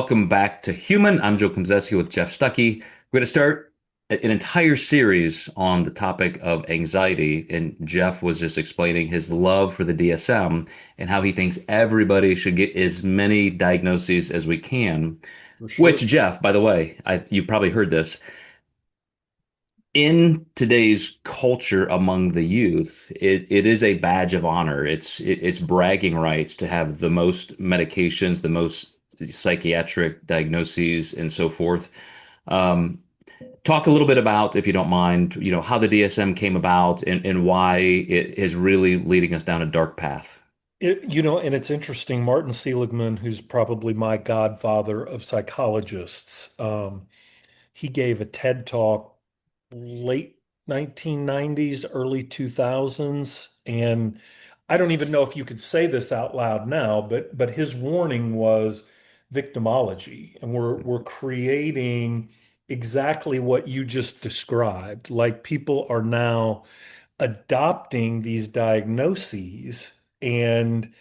Welcome back to Human. I'm Joe Klemczewski with Jeff Stucke. We're going to start an entire series on the topic of anxiety. And Jeff was just explaining his love for the DSM and how he thinks everybody should get as many diagnoses as we can. For Which, sure. Jeff, by the way, you probably heard this. In today's culture among the youth, it is a badge of honor. It's bragging rights to have the most medications, the most psychiatric diagnoses, and so forth. Um, Talk a little bit about, if you don't mind, how the DSM came about and why it is really leading us down a dark path. And it's interesting, Martin Seligman, who's probably my godfather of psychologists, he gave a TED talk late 1990s, early 2000s, and I don't even know if you could say this out loud now, but his warning was victimology, and we're creating exactly what you just described. Like people are now adopting these diagnoses and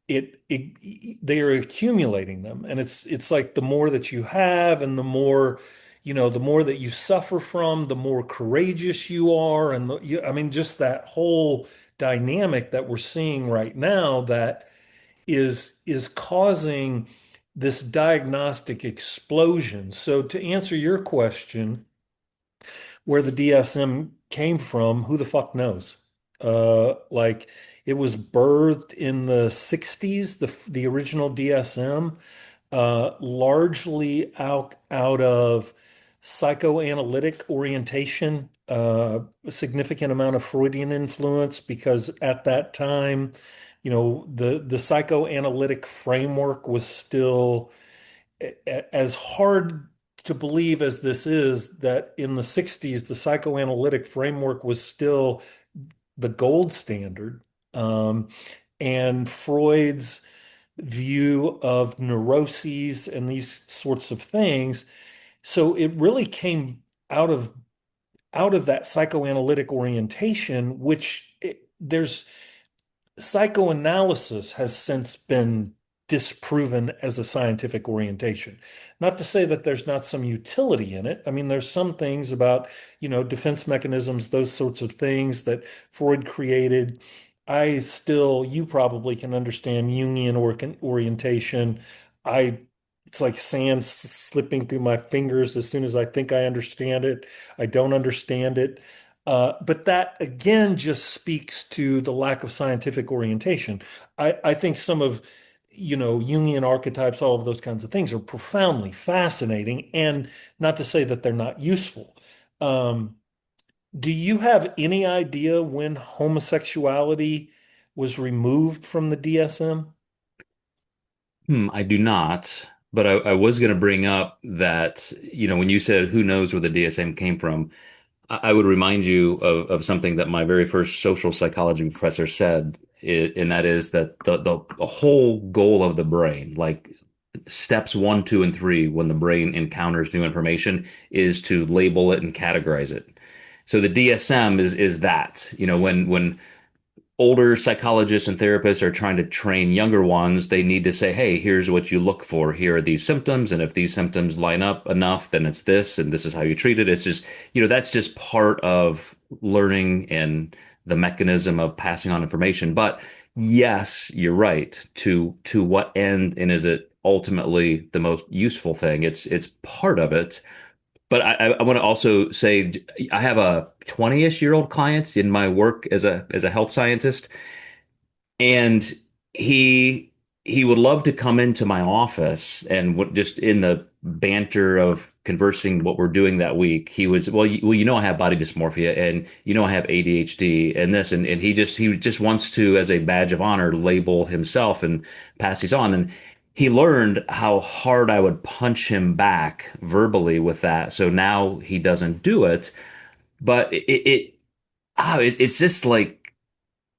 they are accumulating them, and it's like the more that you have and the more the more that you suffer from, the more courageous you are, and I mean just that whole dynamic that we're seeing right now that is causing this diagnostic explosion. So to answer your question, where the DSM came from, who the fuck knows? Like it was birthed in the 60s, the original DSM, largely out of psychoanalytic orientation, a significant amount of Freudian influence, because at that time, the psychoanalytic framework was still as hard to believe as this is, that in the 60s, the psychoanalytic framework was still the gold standard. Um, and Freud's view of neuroses and these sorts of things. So it really came out of that psychoanalytic orientation, which there's psychoanalysis has since been disproven as a scientific orientation. Not to say that there's not some utility in it. I mean, there's some things about, defense mechanisms, those sorts of things that Freud created. You probably can understand Jungian orientation. I, it's like sand slipping through my fingers as soon as I think I understand it. I don't understand it. But that again just speaks to the lack of scientific orientation. I think some of, Jungian archetypes, all of those kinds of things are profoundly fascinating, and not to say that they're not useful. Um, do you have any idea when homosexuality was removed from the DSM? I do not, but I was going to bring up that, when you said who knows where the DSM came from, I would remind you of something that my very first social psychology professor said, and that is that the whole goal of the brain, like steps one, two, and three, when the brain encounters new information, is to label it and categorize it. So the DSM is that, when older psychologists and therapists are trying to train younger ones, they need to say, hey, here's what you look for. Here are these symptoms. And if these symptoms line up enough, then it's this, and this is how you treat it. It's just, that's just part of learning and the mechanism of passing on information. But yes, you're right. To what end, and is it ultimately the most useful thing? It's part of it. But I want to also say I have a 20-ish-year-old client in my work as a health scientist, and he he would love to come into my office and just in the banter of conversing what we're doing that week, he was, well, I have body dysmorphia, and I have ADHD and this, and he just wants to, as a badge of honor, label himself and pass these on. And he learned how hard I would punch him back verbally with that. So now he doesn't do it. But it's just like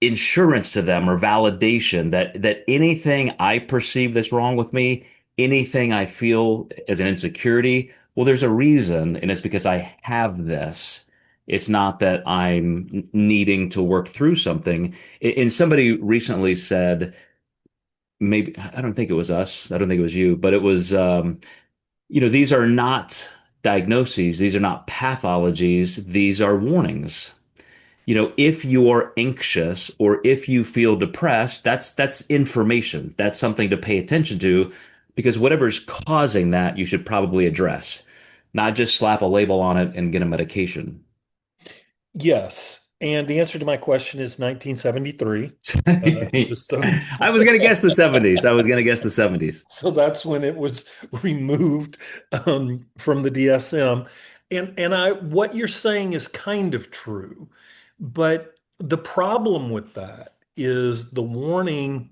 insurance to them, or validation that anything I perceive that's wrong with me, anything I feel as an insecurity, well, there's a reason, and it's because I have this. It's not that I'm needing to work through something. And somebody recently said, maybe I don't think it was us. I don't think it was you, but it was these are not diagnoses, these are not pathologies, these are warnings. If you are anxious or if you feel depressed, that's information. That's something to pay attention to because whatever's causing that, you should probably address, not just slap a label on it and get a medication. Yes. And the answer to my question is 1973. Just so I was going to guess the 70s. I was going to guess the 70s. so that's when it was removed from the DSM. And I what you're saying is kind of true, but the problem with that is the warning.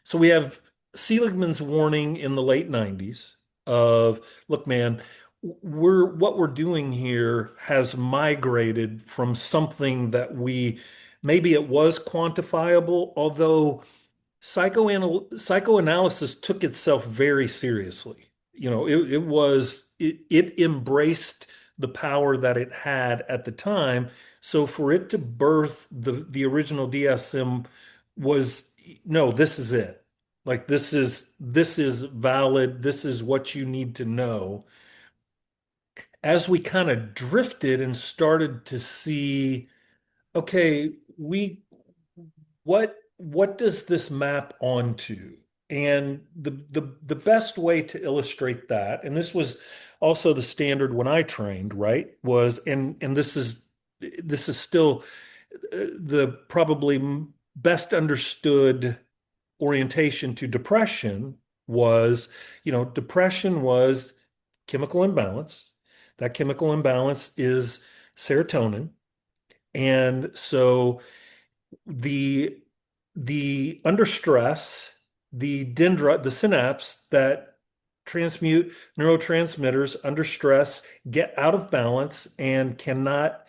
So we have Seligman's warning in the late 90s of, look, man, what we're doing here has migrated from something that we maybe it was quantifiable, although psychoanalysis took itself very seriously. It embraced the power that it had at the time. So for it to birth the original DSM was no, this is it. Like this is valid. This is what you need to know. As we kind of drifted and started to see, okay, we what does this map onto? And the best way to illustrate that, and this was also the standard when I trained, right, was and this is still the probably best understood orientation to depression was, depression was chemical imbalance. That chemical imbalance is serotonin. And so the under stress, the synapse that transmute neurotransmitters under stress get out of balance and cannot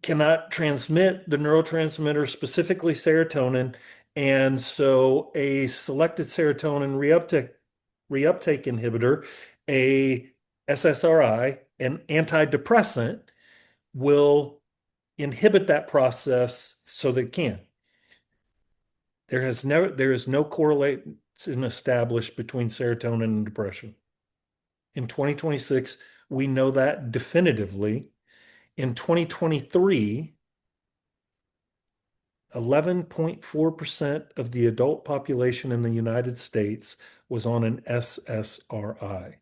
transmit the neurotransmitter, specifically serotonin. And so a selected serotonin reuptake inhibitor, a SSRI, an antidepressant, will inhibit that process so that it can. There is no correlation established between serotonin and depression. In 2026, we know that definitively. In 2023, 11.4% of the adult population in the United States was on an SSRI.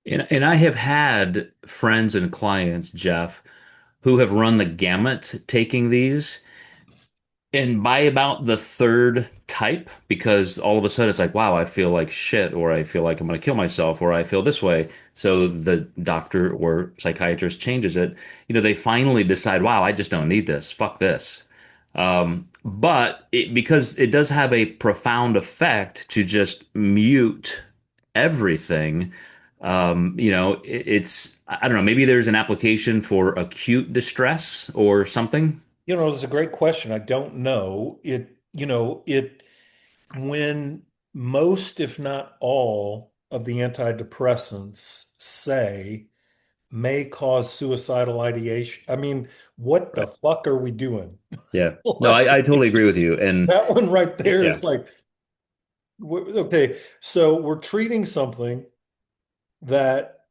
And I have had friends and clients, Jeff, who have run the gamut taking these. And by about the third type, because all of a sudden it's like, wow, I feel like shit, or I feel like I'm going to kill myself, or I feel this way. So the doctor or psychiatrist changes it. They finally decide, wow, I just don't need this. Fuck this. But because it does have a profound effect to just mute everything, I don't know, maybe there's an application for acute distress or something. It's a great question. I don't know. When most, if not all, of the antidepressants say may cause suicidal ideation. I mean, what the fuck are we doing? Yeah. No, Like, I totally agree with you. And that one right there yeah, is like, okay, so we're treating something that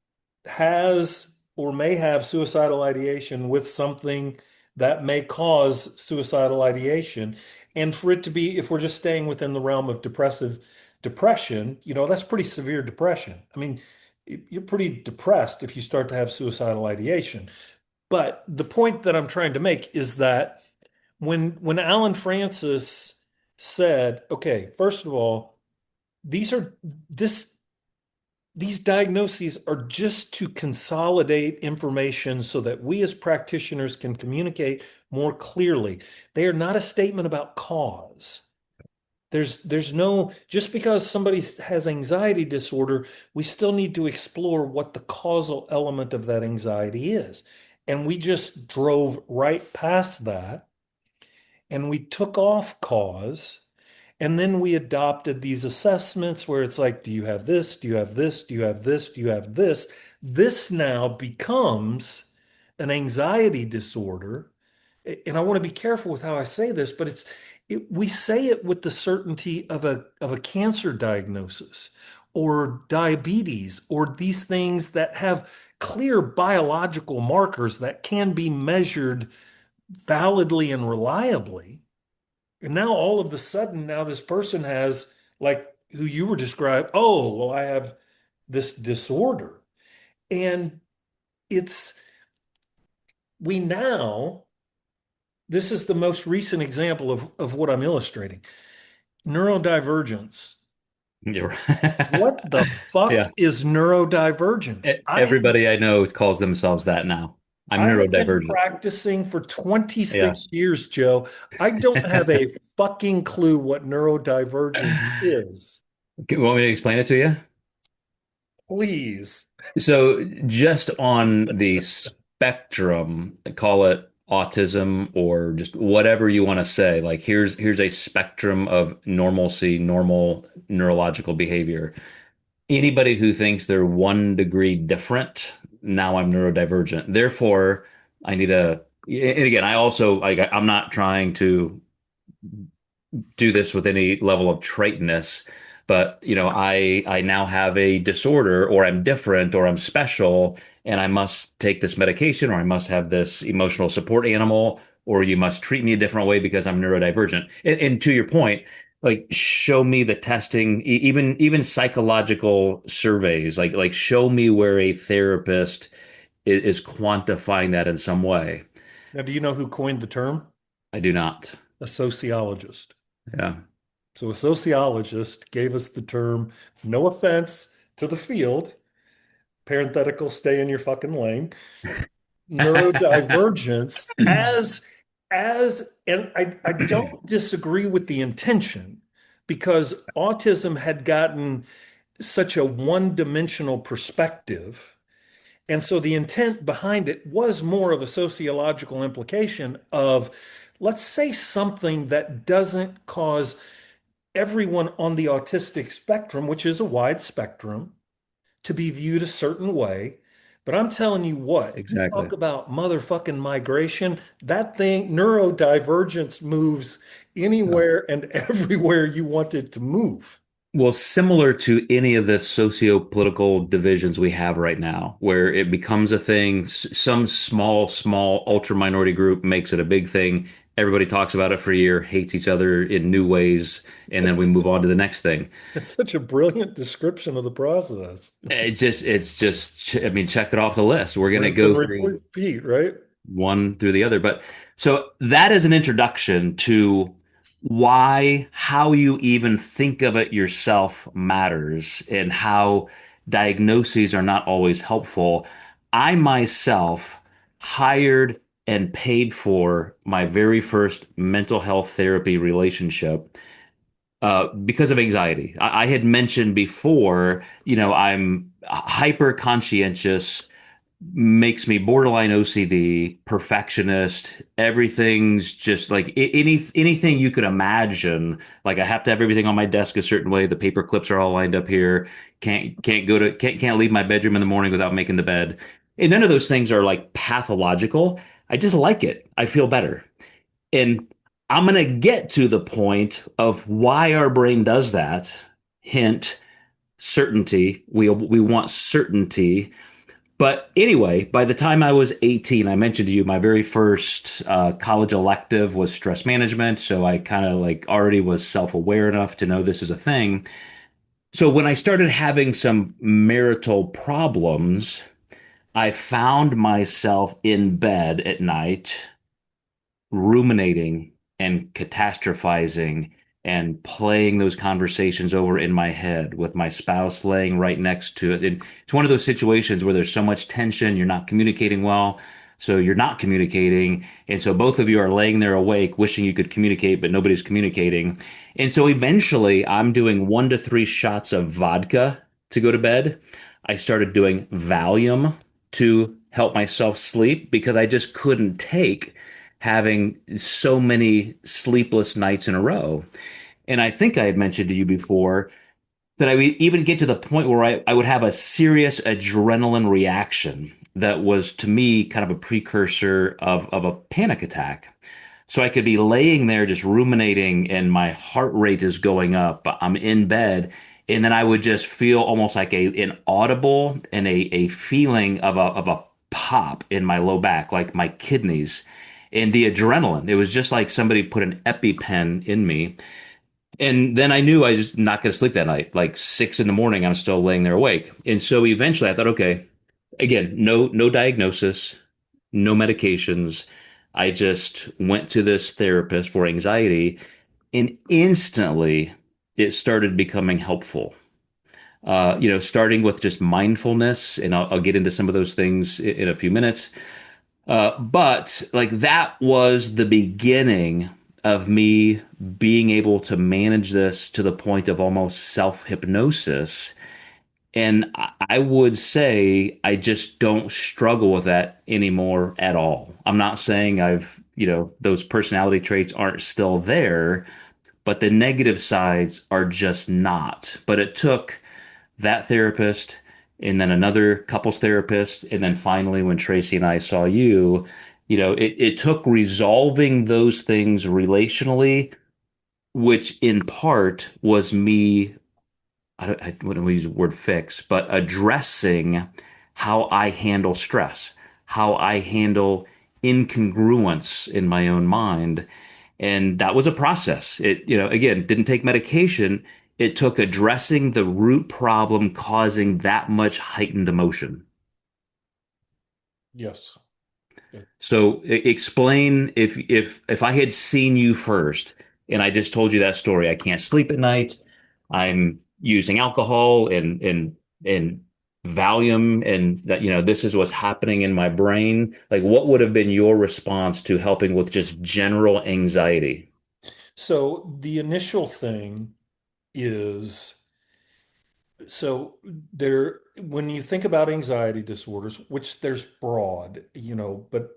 has or may have suicidal ideation with something that may cause suicidal ideation. And for it to be, if we're just staying within the realm of depression, that's pretty severe depression. I mean, you're pretty depressed if you start to have suicidal ideation. But the point that I'm trying to make is that when Alan Francis said, okay, first of all, these are this these diagnoses are just to consolidate information so that we as practitioners can communicate more clearly. They are not a statement about cause. There's no, just because somebody has anxiety disorder, we still need to explore what the causal element of that anxiety is. And we just drove right past that and we took off cause. And then we adopted these assessments where it's like, do you have this? Do you have this? Do you have this? Do you have this? This now becomes an anxiety disorder. And I want to be careful with how I say this, but we say it with the certainty of a cancer diagnosis or diabetes or these things that have clear biological markers that can be measured validly and reliably. And now all of a sudden, now this person has, like who you were described, oh, well, I have this disorder. And it's, we now, this is the most recent example of what I'm illustrating. Neurodivergence. You're What the fuck Yeah. is neurodivergence? Everybody I know calls themselves that now. I'm I have been neurodivergent. practicing for Yeah. 26 years, Joe. I don't have a fucking clue what neurodivergence is. Want me to explain it to you? Please. So, just on the spectrum, call it autism or just whatever you want to say. Like here's a spectrum of normalcy, normal neurological behavior. Anybody who thinks they're 1 degree different, now I'm neurodivergent. Therefore, I need a, and again, I also like I'm not trying to do this with any level of traitness, but I now have a disorder, or I'm different, or I'm special, and I must take this medication, or I must have this emotional support animal, or you must treat me a different way because I'm neurodivergent. And to your point, like show me the testing, even psychological surveys, like show me where a therapist is quantifying that in some way. Now, do you know who coined the term? I do not. A sociologist. Yeah. So, a sociologist gave us the term, no offense to the field, parenthetical, stay in your fucking lane, neurodivergence and I don't disagree with the intention because autism had gotten such a one-dimensional perspective. And so the intent behind it was more of a sociological implication of, let's say, something that doesn't cause everyone on the autistic spectrum, which is a wide spectrum, to be viewed a certain way. But I'm telling you what, you Exactly. talk about motherfucking migration, that thing, neurodivergence moves Yeah. anywhere and everywhere you want it to move. Well, similar to any of the socio-political divisions we have right now, where it becomes a thing, some small ultra minority group makes it a big thing. Everybody talks about it for a year, hates each other in new ways, and then we move on to the next thing. It's such a brilliant description of the process. I mean, check it off the list. We're going to Rinse and go through repeat, right? one through the other. But so that is an introduction to why how you even think of it yourself matters and how diagnoses are not always helpful. I myself hired and paid for my very first mental health therapy relationship because of anxiety. I had mentioned before, I'm hyper conscientious, makes me borderline OCD, perfectionist. Everything's just like anything you could imagine. Like I have to have everything on my desk a certain way. The paper clips are all lined up here. Can't leave my bedroom in the morning without making the bed. And none of those things are like pathological. I just like it. I feel better. And I'm going to get to the point of why our brain does that. Hint, certainty. We want certainty, but anyway, by the time I was 18, I mentioned to you my very first college elective was stress management. So I kind of like already was self-aware enough to know this is a thing. So when I started having some marital problems, I found myself in bed at night ruminating and catastrophizing and playing those conversations over in my head with my spouse laying right next to it. And it's one of those situations where there's so much tension, you're not communicating well. So you're not communicating. And so both of you are laying there awake, wishing you could communicate, but nobody's communicating. And so eventually I'm doing 1 to 3 shots of vodka to go to bed. I started doing Valium to help myself sleep because I just couldn't take having so many sleepless nights in a row. And I think I had mentioned to you before that I would even get to the point where I would have a serious adrenaline reaction that was to me kind of a precursor of a panic attack. So I could be laying there just ruminating and my heart rate is going up. I'm in bed. And then I would just feel almost like an audible and a feeling of a pop in my low back, like my kidneys and the adrenaline. It was just like somebody put an EpiPen in me. And then I knew I was just not going to sleep that night. Like 6 in the morning, I'm still laying there awake. And so eventually I thought, okay, again, no diagnosis, no medications. I just went to this therapist for anxiety, and instantly it started becoming helpful. Starting with just mindfulness, and I'll get into some of those things in a few minutes. But like that was the beginning of me being able to manage this to the point of almost self-hypnosis. And I would say I just don't struggle with that anymore at all. I'm not saying those personality traits aren't still there, but the negative sides are just not. But it took that therapist and then another couples therapist. And then finally, when Tracy and I saw you, it took resolving those things relationally, which in part was me I wouldn't use the word fix, but addressing how I handle stress, how I handle incongruence in my own mind. And that was a process. Again, didn't take medication. It took addressing the root problem causing that much heightened emotion. Yes. Good. So explain if I had seen you first and I just told you that story, I can't sleep at night. I'm using alcohol and Valium and that this is what's happening in my brain. Like what would have been your response to helping with just general anxiety? So the initial thing is so there when you think about anxiety disorders, which there's broad, but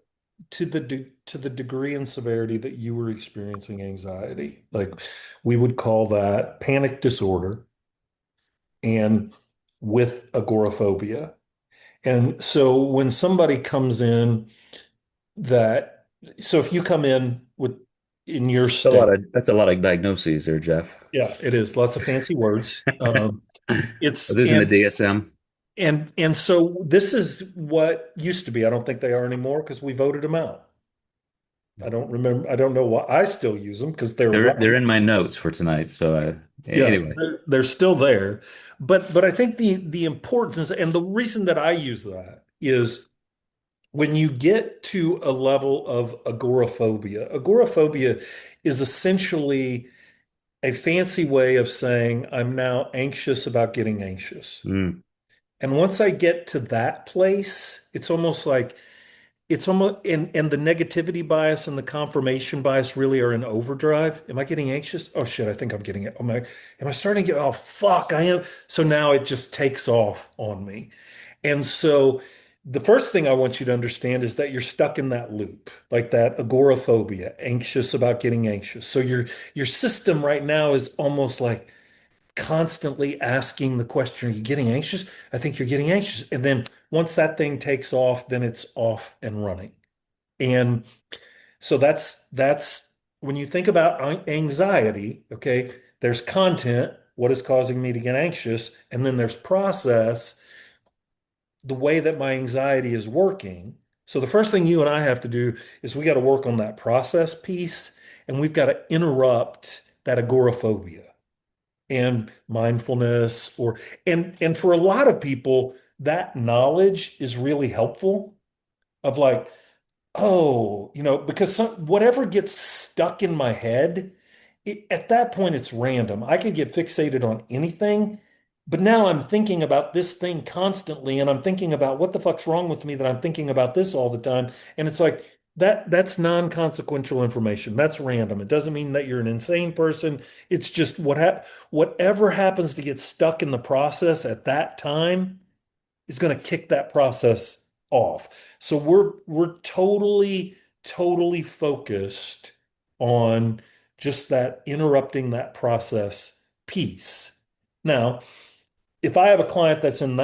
to the degree and severity that you were experiencing anxiety, like we would call that panic disorder and with agoraphobia. And so when somebody comes in that, so if you come in with in your state, That's a lot of diagnoses there, Jeff. yeah, it is lots of fancy words. It's This in the DSM. and so this is what used to be. I don't think they are anymore because we voted them out. I don't remember. I don't know why I still use them because they're They're in right. my notes for tonight. So Yeah, anyway. they're still there. But I think the importance and the reason that I use that is when you get to a level of agoraphobia. Agoraphobia is essentially a fancy way of saying I'm now anxious about getting anxious. Mm. And once I get to that place, it's almost and the negativity bias and the confirmation bias really are in overdrive. Am I getting anxious? Oh shit, I think I'm getting it. Am I starting to get, oh fuck, I am. So now it just takes off on me. And so the first thing I want you to understand is that you're stuck in that loop, like that agoraphobia, anxious about getting anxious. So your system right now is almost like constantly asking the question, are you getting anxious? I think you're getting anxious. And then once that thing takes off, then it's off and running. And so that's when you think about anxiety, okay, there's content, what is causing me to get anxious, and then there's process, the way that my anxiety is working. So the first thing you and I have to do is we got to work on that process piece and we've got to interrupt that agoraphobia and mindfulness and for a lot of people that knowledge is really helpful of like, oh, because whatever gets stuck in my head, at that point, it's random. I could get fixated on anything, but now I'm thinking about this thing constantly, and I'm thinking about what the fuck's wrong with me that I'm thinking about this all the time. And it's like that's non-consequential information. That's random. It doesn't mean that you're an insane person. It's just whatever happens to get stuck in the process at that time is going to kick that process off. So we're totally focused on just that interrupting that process piece. Now, if I have a client that's in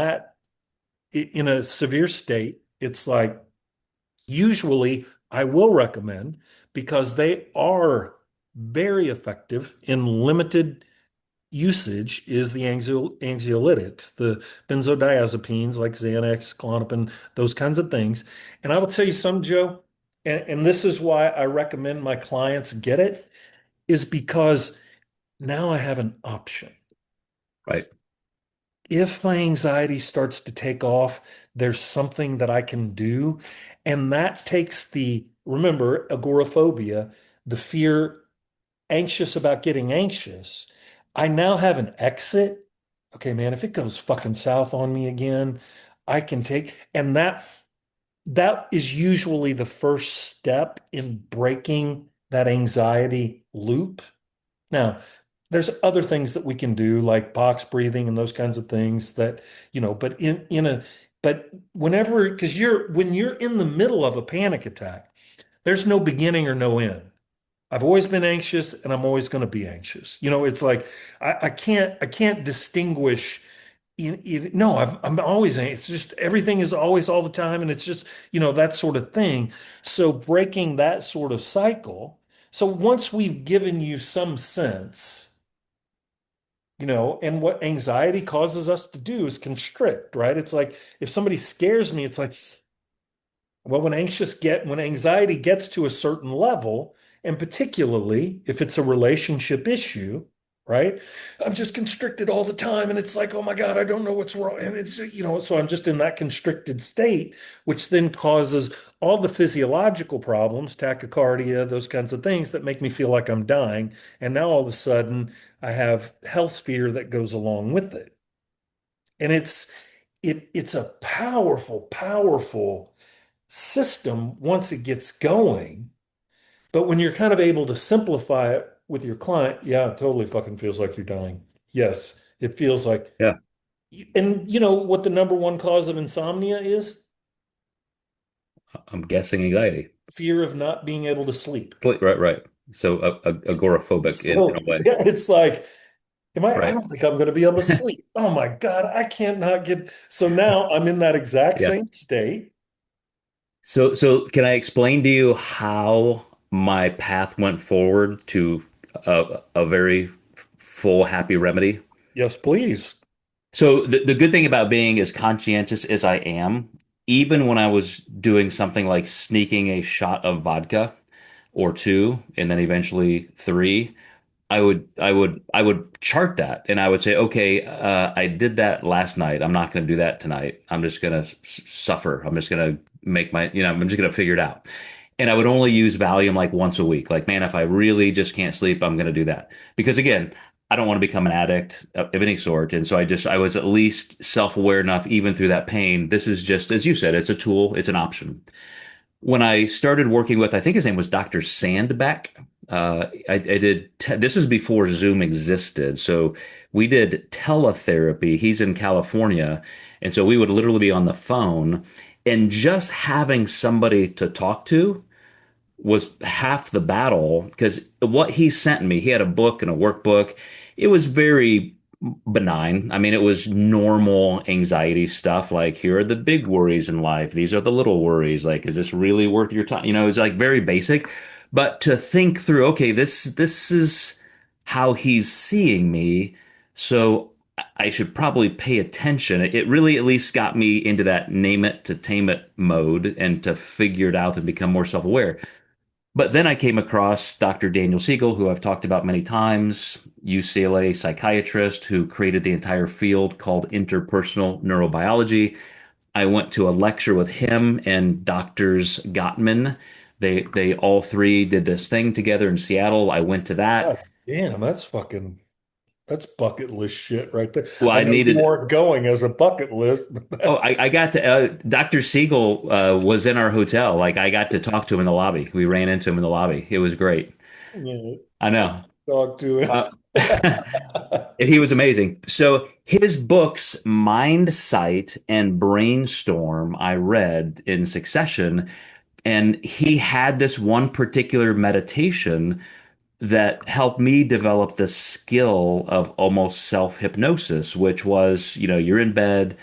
a severe state, it's like usually I will recommend because they are very effective in limited usage is the anxiolytics, the benzodiazepines like Xanax, Klonopin, those kinds of things. And I will tell you something, Joe, and this is why I recommend my clients get it, is because now I have an option. Right. If my anxiety starts to take off, there's something that I can do. And that takes remember, agoraphobia, the fear, anxious about getting anxious. I now have an exit. Okay, man, if it goes fucking south on me again, I can and that is usually the first step in breaking that anxiety loop. Now, there's other things that we can do, like box breathing and those kinds of things that, but but whenever, because when you're in the middle of a panic attack, there's no beginning or no end. I've always been anxious and I'm always going to be anxious. It's like I can't distinguish no, I'm always it's just everything is always all the time and it's just, that sort of thing. So breaking that sort of cycle. So once we've given you some sense, and what anxiety causes us to do is constrict, right? It's like if somebody scares me, it's like, well, when anxiety gets to a certain level, and particularly if it's a relationship issue, right? I'm just constricted all the time. And it's like, oh my God, I don't know what's wrong. And it's, so I'm just in that constricted state, which then causes all the physiological problems, tachycardia, those kinds of things that make me feel like I'm dying. And now all of a sudden I have health fear that goes along with it. And it's a powerful, powerful system once it gets going. But when you're kind of able to simplify it with your client, yeah, it totally fucking feels like you're dying. Yes, it feels like. Yeah. And you know what the number one cause of insomnia is? I'm guessing anxiety. Fear of not being able to sleep. Right, right. So agoraphobic in So a way. yeah, it's like, I Right. don't think I'm going to be able to sleep. Oh my God, I can't not get. So now I'm in that exact Yeah. same state. So can I explain to you how my path went forward to a very full, happy remedy? Yes, please. So the good thing about being as conscientious as I am, even when I was doing something like sneaking a shot of vodka or two, and then eventually three, I would chart that and I would say, okay, I did that last night. I'm not going to do that tonight. I'm just going to suffer. I'm just going to I'm just going to figure it out. And I would only use Valium like once a week. Like, man, if I really just can't sleep, I'm going to do that. Because again, I don't want to become an addict of any sort. And so I was at least self-aware enough, even through that pain. This is just, as you said, it's a tool, it's an option. When I started working with, I think his name was Dr. Sandbeck. I did, this was before Zoom existed. So we did teletherapy. He's in California. And so we would literally be on the phone and just having somebody to talk to was half the battle because what he sent me, he had a book and a workbook. It was very benign. I mean, it was normal anxiety stuff like here are the big worries in life. These are the little worries. Like, is this really worth your time? It's like very basic. But to think through, okay, this is how he's seeing me. So I should probably pay attention. It really at least got me into that name it to tame it mode and to figure it out and become more self-aware. But then I came across Dr. Daniel Siegel, who I've talked about many times, UCLA psychiatrist who created the entire field called interpersonal neurobiology. I went to a lecture with him and doctors Gottman. They all three did this thing together in Seattle. I went to that. God damn, that's bucket list shit right there. Well, I I know you needed. weren't going as a bucket list, but Oh, that's I got to. Dr. Siegel was in our hotel. Like I got to talk to him in the lobby. We ran into him in the lobby. It was great. I know. talk to him. Uh, he was amazing. So his books, Mind Sight and Brainstorm, I read in succession, and he had this one particular meditation that helped me develop the skill of almost self hypnosis, which was, you're in bed,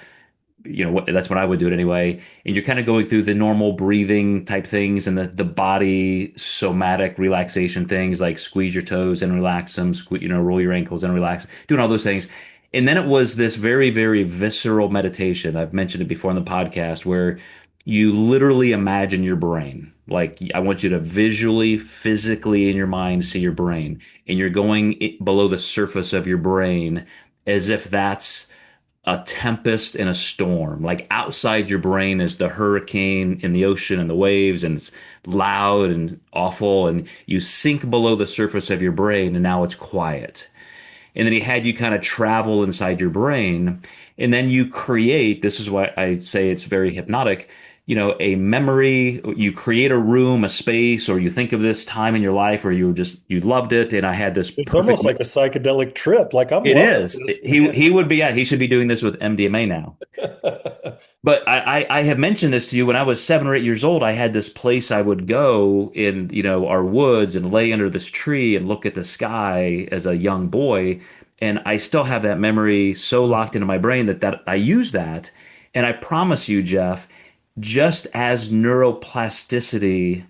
that's when I would do it anyway. And you're kind of going through the normal breathing type things and the body somatic relaxation things like squeeze your toes and relax them, roll your ankles and relax, doing all those things. And then it was this very, very visceral meditation. I've mentioned it before on the podcast where you literally imagine your brain. Like I want you to visually, physically in your mind see your brain, and you're going below the surface of your brain as if that's a tempest in a storm. Like outside your brain is the hurricane in the ocean and the waves, and it's loud and awful. And you sink below the surface of your brain, and now it's quiet. And then he had you kind of travel inside your brain, and then you create. This is why I say it's very hypnotic. A memory. You create a room, a space, or you think of this time in your life where you loved it. And I had this It's perfect. almost like a psychedelic trip. Like I'm It loving is. this. He would be, yeah, he should be doing this with MDMA now. But I have mentioned this to you when I was 7 or 8 years old. I had this place I would go in, our woods and lay under this tree and look at the sky as a young boy. And I still have that memory so locked into my brain that I use that. And I promise you, Jeff, just as neuroplasticity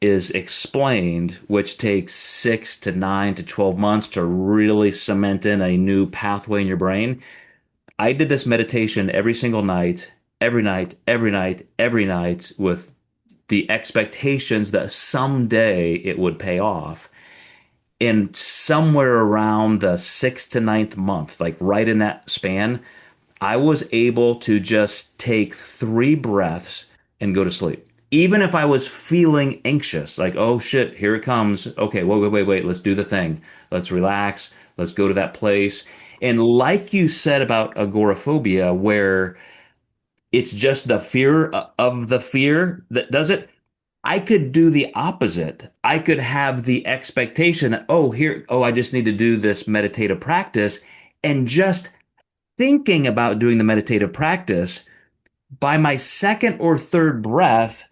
is explained, which takes 6 to 9 to 12 months to really cement in a new pathway in your brain. I did this meditation every single night, every night, every night, every night, with the expectations that someday it would pay off. And somewhere around the sixth to ninth month, like right in that span, I was able to just take 3 breaths and go to sleep. Even if I was feeling anxious, like, oh shit, here it comes. Okay, wait, wait, wait, wait. Let's do the thing. Let's relax. Let's go to that place. And like you said about agoraphobia, where it's just the fear of the fear that does it, I could do the opposite. I could have the expectation that, I just need to do this meditative practice. And just thinking about doing the meditative practice, by my second or third breath,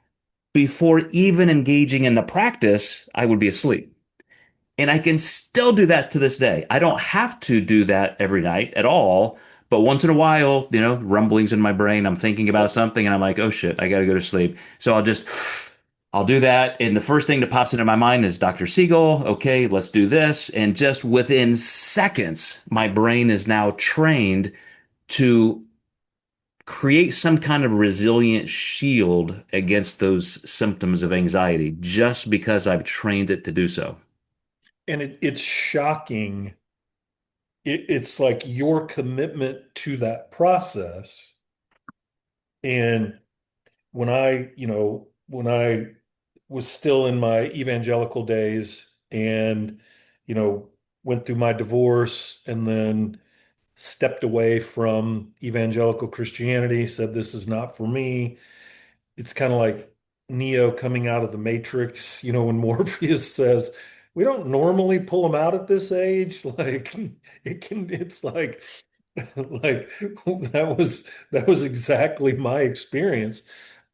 before even engaging in the practice, I would be asleep. And I can still do that to this day. I don't have to do that every night at all. But once in a while, rumblings in my brain, I'm thinking about something and I'm like, oh shit, I got to go to sleep. So I'll do that. And the first thing that pops into my mind is Dr. Siegel. Okay, let's do this. And just within seconds, my brain is now trained to create some kind of resilient shield against those symptoms of anxiety just because I've trained it to do so. And it's shocking. It's like your commitment to that process. And when I was still in my evangelical days and, you know, went through my divorce and then stepped away from evangelical Christianity, said this is not for me. It's kind of like Neo coming out of the Matrix, when Morpheus says, we don't normally pull them out at this age. Like it's like that was exactly my experience.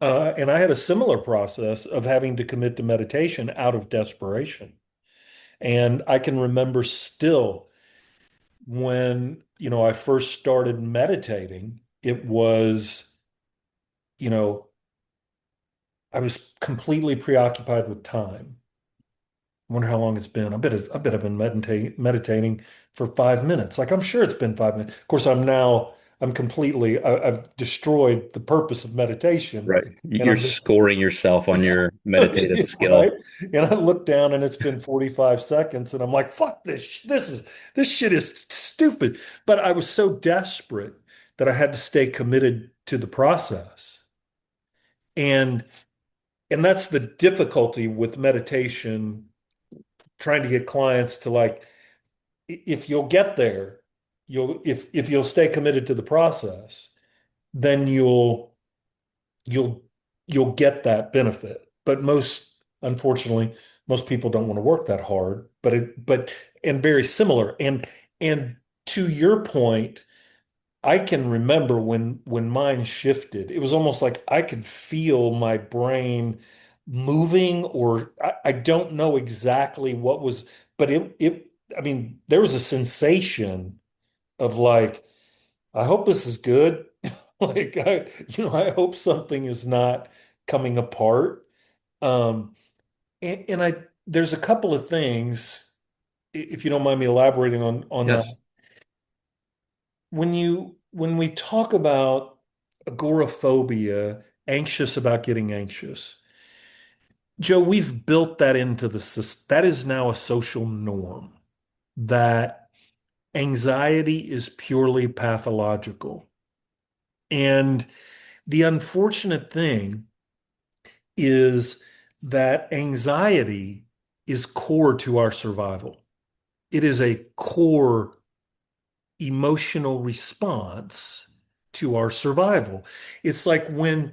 And I had a similar process of having to commit to meditation out of desperation. And I can remember still when, I first started meditating, it was, you know, I was completely preoccupied with time. I wonder how long it's been. I bet I've been meditating for 5 minutes. Like I'm sure it's been 5 minutes. Of course, I've destroyed the purpose of meditation, Right. and You're I'm just scoring yourself on your meditative right. skill. And I look down, and it's been 45 seconds, and I'm like, "Fuck this! This shit is stupid." But I was so desperate that I had to stay committed to the process, and that's the difficulty with meditation, trying to get clients to like, if you'll get there, if you'll stay committed to the process, then you'll you'll get that benefit. But unfortunately, most people don't want to work that hard. And very similar. And to your point, I can remember when mine shifted. It was almost like I could feel my brain moving, or I don't know exactly what was, but I mean, there was a sensation of like, I hope this is good. Like I hope something is not coming apart. Um, and there's a couple of things, if you don't mind me elaborating on that. Yes. When we talk about agoraphobia, anxious about getting anxious, Joe, we've built that into the system. That is now a social norm, that anxiety is purely pathological. And the unfortunate thing is that anxiety is core to our survival. It is a core emotional response to our survival. It's like when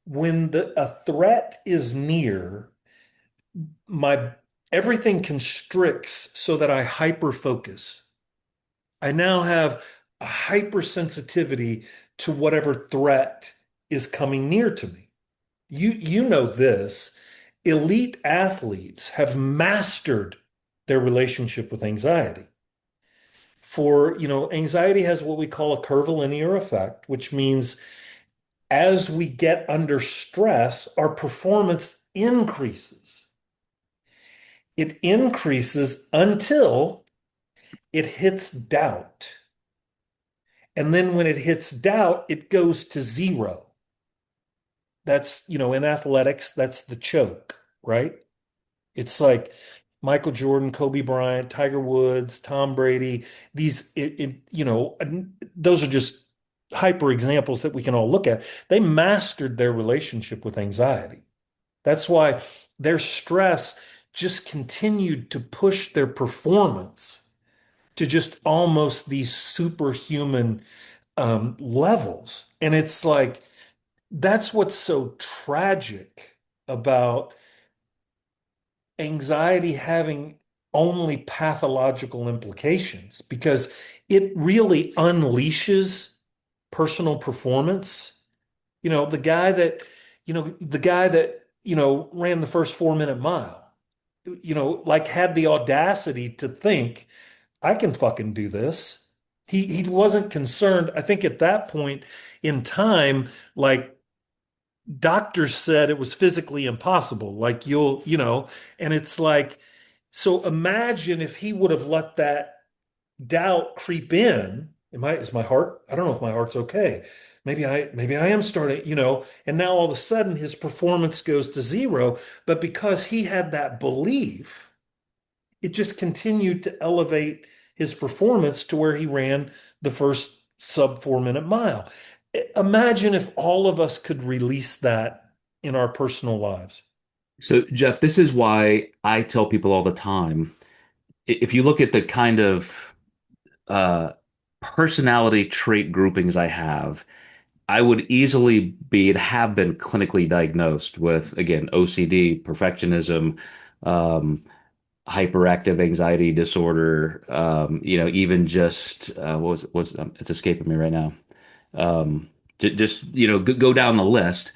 a threat is near, my everything constricts so that I hyper focus. I now have a hypersensitivity to whatever threat is coming near to me. You know this. Elite athletes have mastered their relationship with anxiety. Anxiety has what we call a curvilinear effect, which means as we get under stress, our performance increases. It increases until it hits doubt. And then when it hits doubt, it goes to zero. That's, in athletics, that's the choke, right? It's like Michael Jordan, Kobe Bryant, Tiger Woods, Tom Brady. Those are just hyper examples that we can all look at. They mastered their relationship with anxiety. That's why their stress just continued to push their performance to just almost these superhuman levels. And it's like, that's what's so tragic about anxiety having only pathological implications, because it really unleashes personal performance. The guy that ran the first 4 minute mile, like had the audacity to think, I can fucking do this. He wasn't concerned. I think at that point in time, like doctors said it was physically impossible. Like and it's like, so imagine if he would have let that doubt creep in. Is my heart? I don't know if my heart's okay. Maybe I am starting, and now all of a sudden his performance goes to zero. But because he had that belief, it just continued to elevate his performance to where he ran the first sub 4 minute mile. Imagine if all of us could release that in our personal lives. So, Jeff, this is why I tell people all the time, if you look at the kind of uh, personality trait groupings I have, I would easily be and have been clinically diagnosed with, again, OCD, perfectionism, um, hyperactive anxiety disorder, even just it's escaping me right now. Just, go down the list.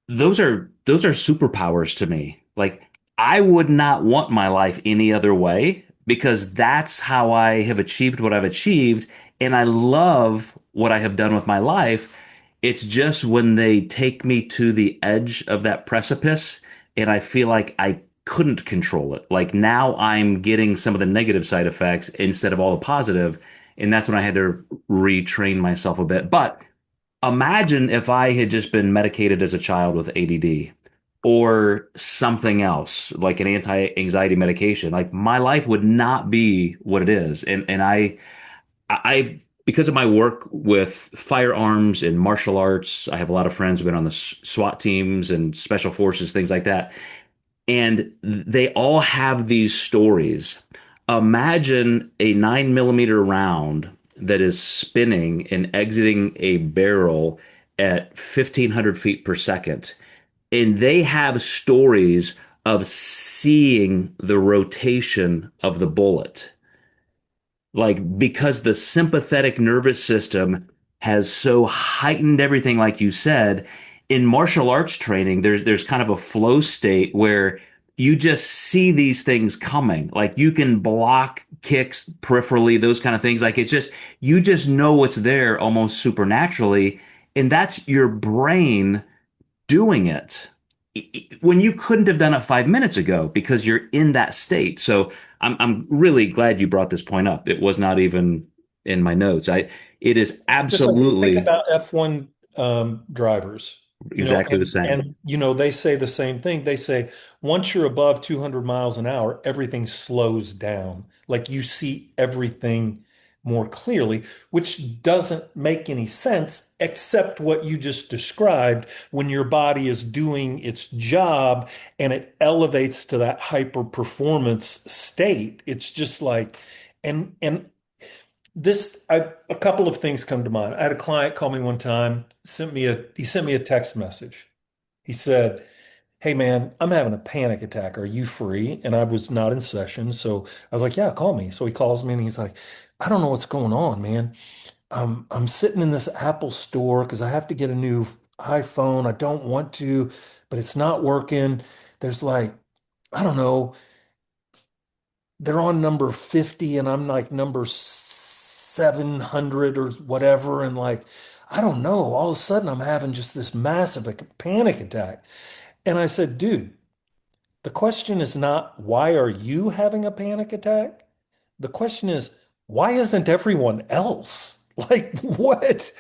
Those are superpowers to me. Like, I would not want my life any other way because that's how I have achieved what I've achieved, and I love what I have done with my life. It's just when they take me to the edge of that precipice and I feel like I couldn't control it. Like, now I'm getting some of the negative side effects instead of all the positive, and that's when I had to retrain myself a bit. But imagine if I had just been medicated as a child with ADD or something else, like an anti-anxiety medication. Like, my life would not be what it is. And I because of my work with firearms and martial arts, I have a lot of friends who've been on the SWAT teams and special forces, things like that. And they all have these stories. Imagine a 9 millimeter round that is spinning and exiting a barrel at 1,500 feet per second. And they have stories of seeing the rotation of the bullet. Like, because the sympathetic nervous system has so heightened everything, like you said, in martial arts training, there's kind of a flow state where you just see these things coming. Like you can block kicks peripherally, those kind of things. Like it's just, you just know what's there almost supernaturally. And that's your brain doing it when you couldn't have done it 5 minutes ago because you're in that state. So I'm really glad you brought this point up. It was not even in my notes. It is Just like think absolutely about F1 drivers, exactly the same. they say the same thing. They say once you're above 200 miles an hour, everything slows down. Like you see everything more clearly, which doesn't make any sense except what you just described when your body is doing its job and it elevates to that hyper performance state. It's just like, and a couple of things come to mind. I had a client call me one time, he sent me a text message. He said, "Hey man, I'm having a panic attack. Are you free?" And I was not in session, so I was like, "Yeah, call me." So he calls me and he's like, "I don't know what's going on, man. I'm sitting in this Apple store because I have to get a new iPhone. I don't want to, but it's not working. There's like, I don't know, they're on number 50 and I'm like number 700 or whatever. And like, I don't know, all of a sudden I'm having just this massive panic attack." And I said, "Dude, the question is not why are you having a panic attack? The question is, why isn't everyone else?" Like, what?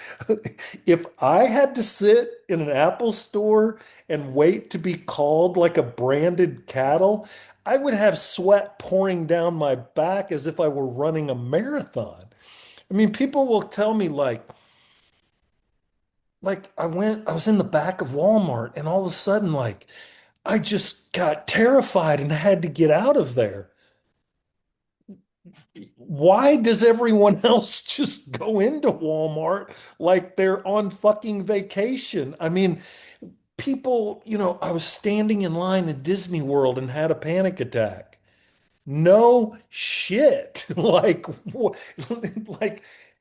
If I had to sit in an Apple store and wait to be called like a branded cattle, I would have sweat pouring down my back as if I were running a marathon. I mean, people will tell me I was in the back of Walmart and all of a sudden, like, I just got terrified and had to get out of there. Why does everyone else just go into Walmart like they're on fucking vacation? I mean, people, I was standing in line at Disney World and had a panic attack. No shit. Like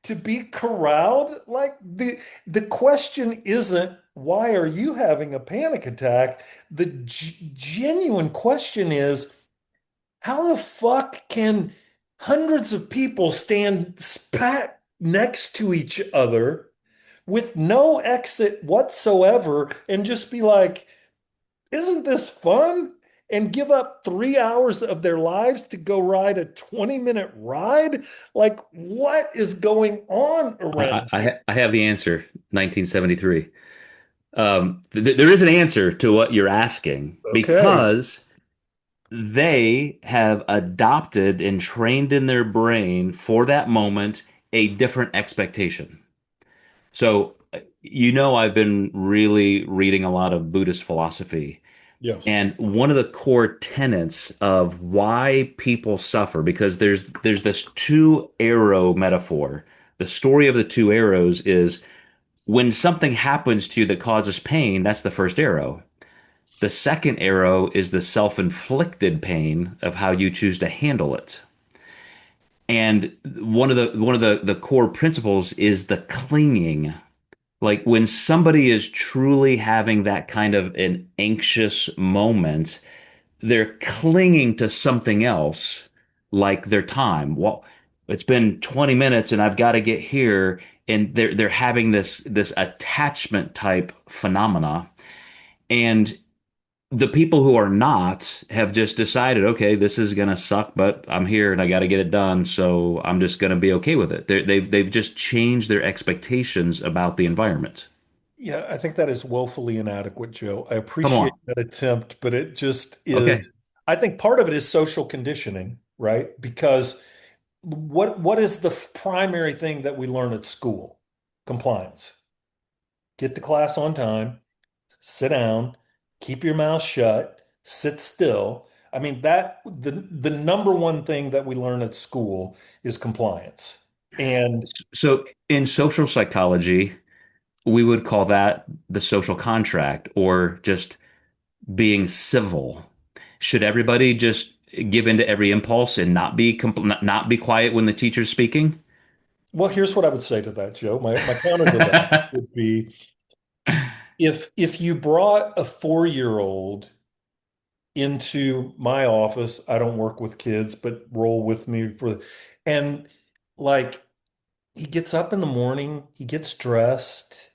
to be corralled, like the question isn't why are you having a panic attack? The genuine question is how the fuck can hundreds of people stand spat next to each other with no exit whatsoever and just be like, "Isn't this fun?" And give up 3 hours of their lives to go ride a 20-minute ride? Like, what is going on around here? I have the answer, 1973. There is an answer to what you're asking Okay. because they have adopted and trained in their brain for that moment a different expectation. So, I've been really reading a lot of Buddhist philosophy. Yes. And one of the core tenets of why people suffer, because there's this two arrow metaphor. The story of the two arrows is when something happens to you that causes pain, that's the first arrow. The second arrow is the self-inflicted pain of how you choose to handle it. And one of the core principles is the clinging. Like when somebody is truly having that kind of an anxious moment, they're clinging to something else, like their time. Well, it's been 20 minutes and I've got to get here, and they're having this attachment type phenomena. And the people who are not have just decided, okay, this is gonna suck, but I'm here and I got to get it done, so I'm just gonna be okay with it. They've just changed their expectations about the environment. Yeah, I think that is woefully inadequate, Joe. I Come on. appreciate that attempt, but it just Okay. is. I think part of it is social conditioning, right? Because what is the primary thing that we learn at school? Compliance. Get to class on time, sit down, keep your mouth shut, sit still. I mean, the number one thing that we learn at school is compliance. And So in social psychology, we would call that the social contract or just being civil. Should everybody just give in to every impulse and not be quiet when the teacher's speaking? well, here's what I would say to that, Joe. My counter to that would be if you brought a 4-year-old into my office. I don't work with kids, but roll with me and like he gets up in the morning, he gets dressed,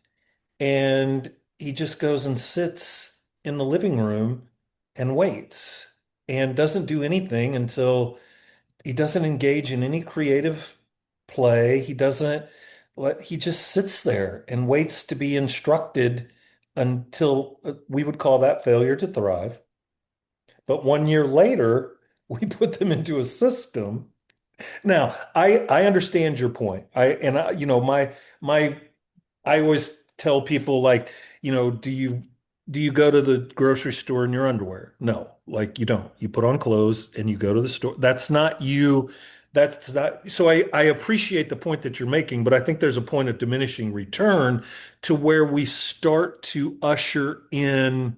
and he just goes and sits in the living room and waits and doesn't do anything until he doesn't engage in any creative play. He just sits there and waits to be instructed until we would call that failure to thrive. But 1 year later, we put them into a system. Now, I understand your point. My I always tell people like, do you go to the grocery store in your underwear? No, like you don't. You put on clothes and you go to the store. That's not you. That's not. So I appreciate the point that you're making, but I think there's a point of diminishing return to where we start to usher in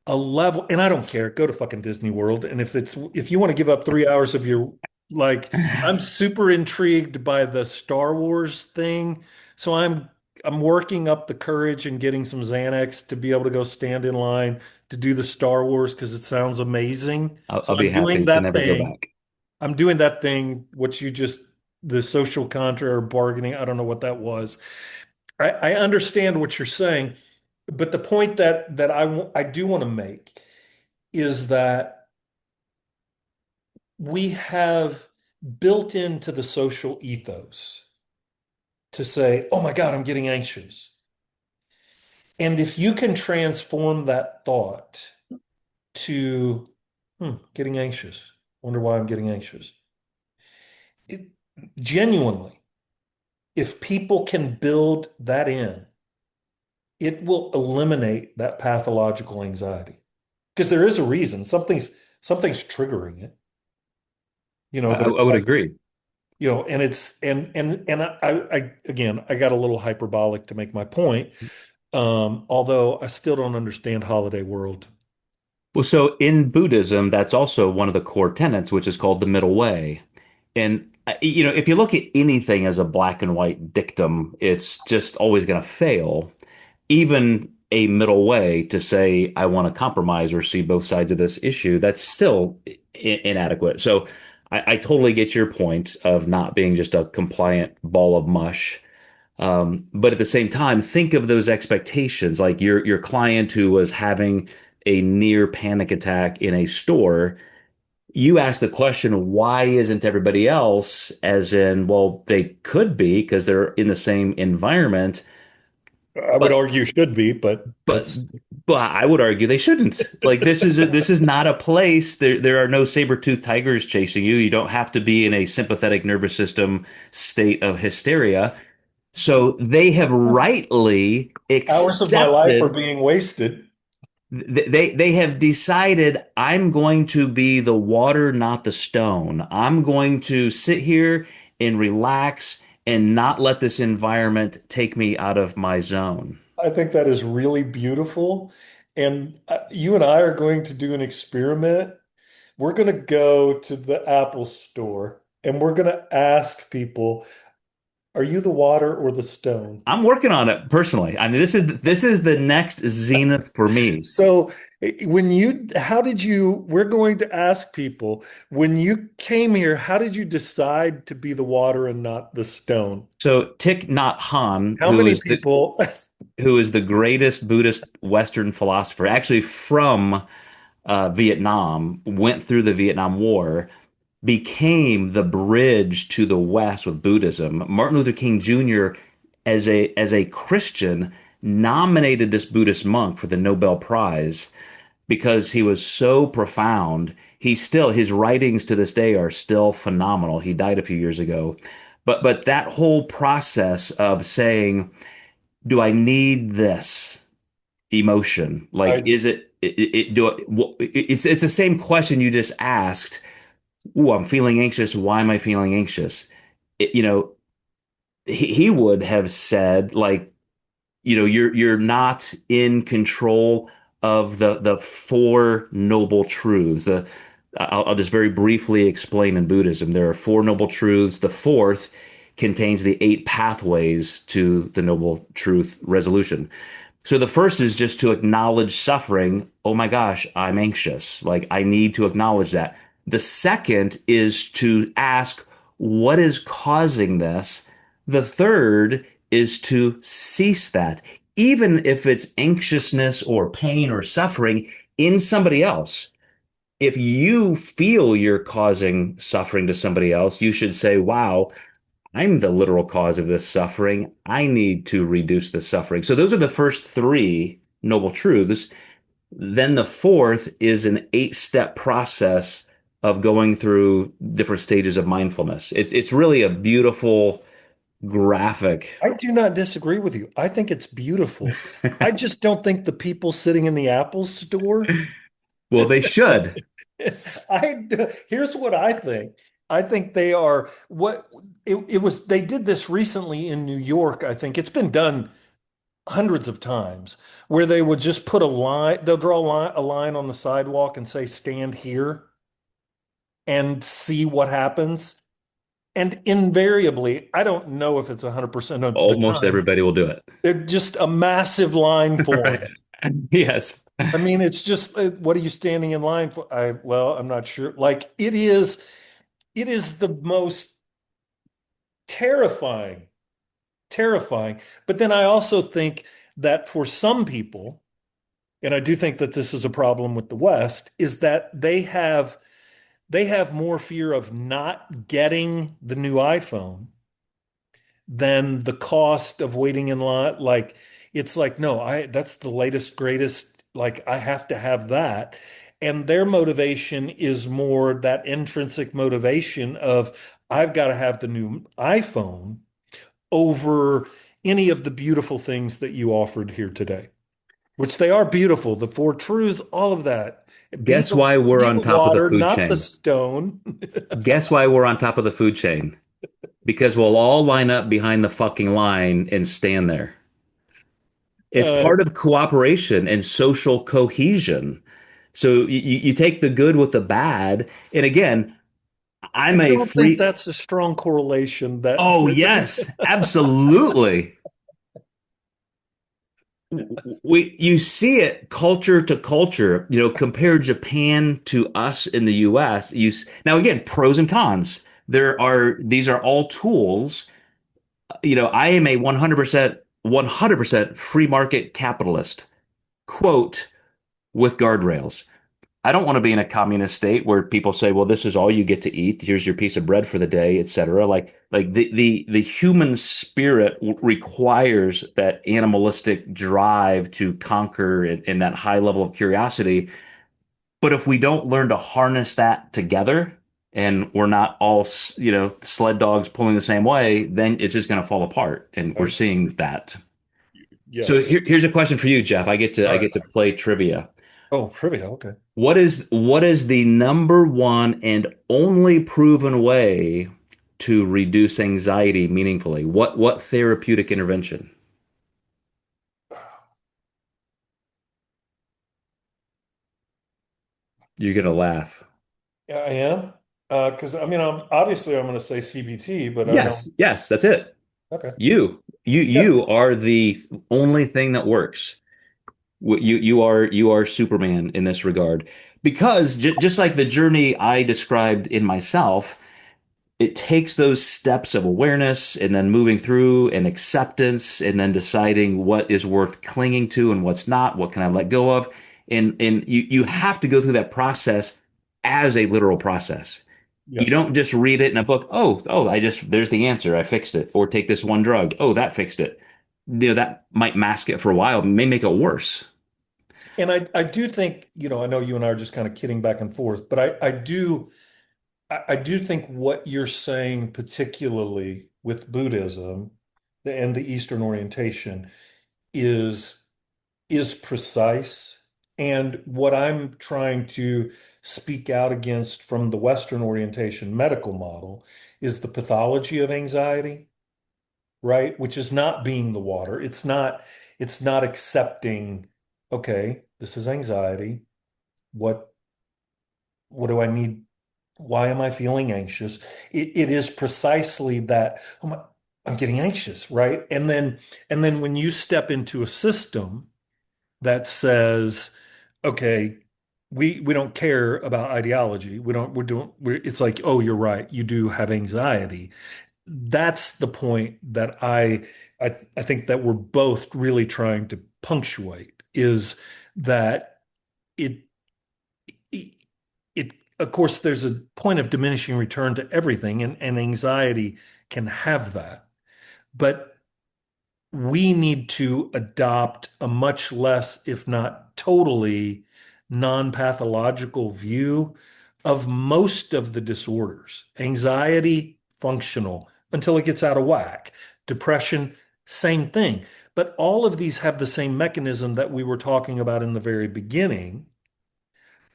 a level, and I don't care. Go to fucking Disney World. And if you want to give up 3 hours of your like, I'm super intrigued by the Star Wars thing. So I'm working up the courage and getting some Xanax to be able to go stand in line to do the Star Wars because it sounds amazing. So I'll be happy to never go back. I'm doing that thing, what you just the social contra or bargaining, I don't know what that was. I understand what you're saying, but the point that I do want to make is that we have built into the social ethos to say, "Oh my God, I'm getting anxious." And if you can transform that thought to, getting anxious, wonder why I'm getting anxious. It, genuinely, if people can build that in, it will eliminate that pathological anxiety. Because there is a reason. Something's triggering it, but I it's would like, agree. and it's and I again I got a little hyperbolic to make my point. Although I still don't understand holiday world. Well, so in Buddhism, that's also one of the core tenets, which is called the middle way. And if you look at anything as a black and white dictum, it's just always going to fail. Even a middle way to say I want to compromise or see both sides of this issue, that's still inadequate. So I totally get your point of not being just a compliant ball of mush. But at the same time, think of those expectations, like your client who was having a near panic attack in a store. You ask the question, why isn't everybody else? As in, well, they could be because they're in the same environment, I would but argue should be, but but that's but I would argue they shouldn't. Like this is not a place. There are no saber-toothed tigers chasing you. You don't have to be in a sympathetic nervous system state of hysteria. So they have rightly hours of my life are accepted. being wasted. They have decided I'm going to be the water, not the stone. I'm going to sit here and relax and not let this environment take me out of my zone. I think that is really beautiful. And you and I are going to do an experiment. We're going to go to the Apple store and we're going to ask people, are you the water or the stone? I'm working on it personally. I mean, this is the next zenith for me. So how did we're going to ask people, when you came here, how did you decide to be the water and not the stone? So Thich Nhat Hanh, How many people? who is the greatest Buddhist Western philosopher, actually from Vietnam, went through the Vietnam War, became the bridge to the West with Buddhism. Martin Luther King Jr., as a Christian, nominated this Buddhist monk for the Nobel Prize because he was so profound. His writings to this day are still phenomenal. He died a few years ago. But that whole process of saying, do I need this emotion? Like, I is it do it's the same question you just asked. Ooh, I'm feeling anxious. Why am I feeling anxious? It, you know, he would have said, like, you're not in control of the four noble truths. I'll just very briefly explain. In Buddhism, there are four noble truths. The fourth contains the eight pathways to the noble truth resolution. So the first is just to acknowledge suffering. Oh my gosh, I'm anxious. Like I need to acknowledge that. The second is to ask, what is causing this? The third is to cease that, even if it's anxiousness or pain or suffering in somebody else. If you feel you're causing suffering to somebody else, you should say, wow, I'm the literal cause of this suffering. I need to reduce the suffering. So those are the first three noble truths. Then the fourth is an 8 step process of going through different stages of mindfulness. It's really a beautiful graphic. I do not disagree with you. I think it's beautiful. I just don't think the people sitting in the Apple store. Well, they should. Here's what I think. I think they are what it was. They did this recently in New York. I think it's been done hundreds of times where they would just put a line, they'll draw a line on the sidewalk and say, stand here and see what happens. And invariably, I don't know if it's 100% of the Almost time, everybody will do it. they're just a massive line Right. forms. Yes. I mean, it's just, what are you standing in line for? I'm not sure. Like it is the most terrifying, terrifying. But then I also think that for some people, and I do think that this is a problem with the West, is that they have more fear of not getting the new iPhone than the cost of waiting in line. Like it's like, no, I that's the latest, greatest, like I have to have that. And their motivation is more that intrinsic motivation of I've got to have the new iPhone over any of the beautiful things that you offered here today, which they are beautiful. The four truths, all of that. Guess why we're Be on the top of the water, food not the chain? stone. Guess why we're on top of the food chain? Because we'll all line up behind the fucking line and stand there. It's Uh, part of cooperation and social cohesion. So you take the good with the bad. And again, I I'm a don't think free. that's a strong correlation that Oh, yes, absolutely. You see it culture to culture, compare Japan to us in the US. Now again, pros and cons. These are all tools. I am a 100% free market capitalist, quote, with guardrails. I don't want to be in a communist state where people say, "Well, this is all you get to eat. Here's your piece of bread for the day, etc." Like the human spirit requires that animalistic drive to conquer and that high level of curiosity. But if we don't learn to harness that together, and we're not all sled dogs pulling the same way, then it's just going to fall apart. And we're I, seeing that. So yes. here's a question for you, Jeff. I get to All I right. get to play trivia. Oh, trivia. Okay. What is the number one and only proven way to reduce anxiety meaningfully? What therapeutic intervention? You're gonna laugh. Yeah, I am. Because I mean, I'm going to say CBT, but I Yes, don't. yes, that's it. Okay. Yeah. You are the only thing that works. You are Superman in this regard because just like the journey I described in myself, it takes those steps of awareness and then moving through and acceptance and then deciding what is worth clinging to and what's not, what can I let go of. And you have to go through that process as a literal process. Yeah. You don't just read it in a book. Oh, there's the answer. I fixed it. Or take this one drug. Oh, that fixed it. That might mask it for a while, may make it worse. And I do think, I know you and I are just kind of kidding back and forth, but I do think what you're saying, particularly with Buddhism and the Eastern orientation, is is precise. And what I'm trying to speak out against from the Western orientation medical model is the pathology of anxiety, right? Which is not being the water. It's not accepting, okay, this is anxiety. What what do I need? Why am I feeling anxious? It is precisely that, I'm getting anxious, right? And then when you step into a system that says, okay, we don't care about ideology. We don't, we're doing, we're, it's like, oh, you're right. You do have anxiety. That's the point that I think that we're both really trying to punctuate is that it, it, it of course, there's a point of diminishing return to everything, and anxiety can have that. But we need to adopt a much less, if not totally, non-pathological view of most of the disorders. Anxiety, functional until it gets out of whack. Depression, same thing. But all of these have the same mechanism that we were talking about in the very beginning